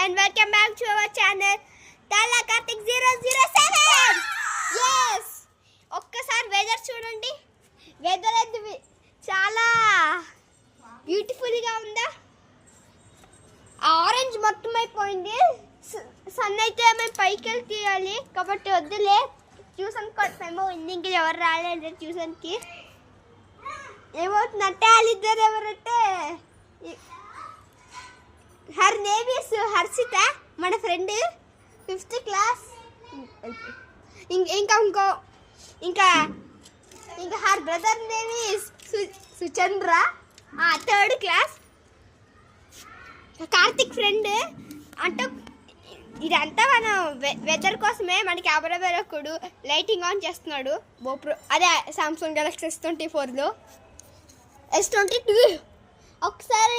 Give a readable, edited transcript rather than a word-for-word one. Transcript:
and welcome back to our channel Tala Kartik 007. Yes, ఒక్కసారి weather చూడండి. Weather అయితే చాలా బ్యూటిఫుల్ గా ఉందా. ఆరెంజ్ మొత్తం అయిపోయింది. సన్ అయితే మేము పైకి వెళ్ళి తీయాలి కాబట్టి వద్దులే. ట్యూషన్ కొట్టేమో ఇంటికి ఎవరు రాలేదు ట్యూషన్కి. ఏమవుతుందంటే వాళ్ళిద్దరు ఎవరంటే హర్ నేమ్ ఇస్ హర్షిత, మన ఫ్రెండ్ 5th క్లాస్. ఇంకా her brother name is Suchandra, 3rd class. Karthik friend అంటే ఇదంతా మనం వెదర్ కోసమే. మనకి అబరబెరకుడు లైటింగ్ ఆన్ చేస్తున్నాడు. బోప్రో అదే సామ్సంగ్ గెలాక్సీ S24లో S22. ఒకసారి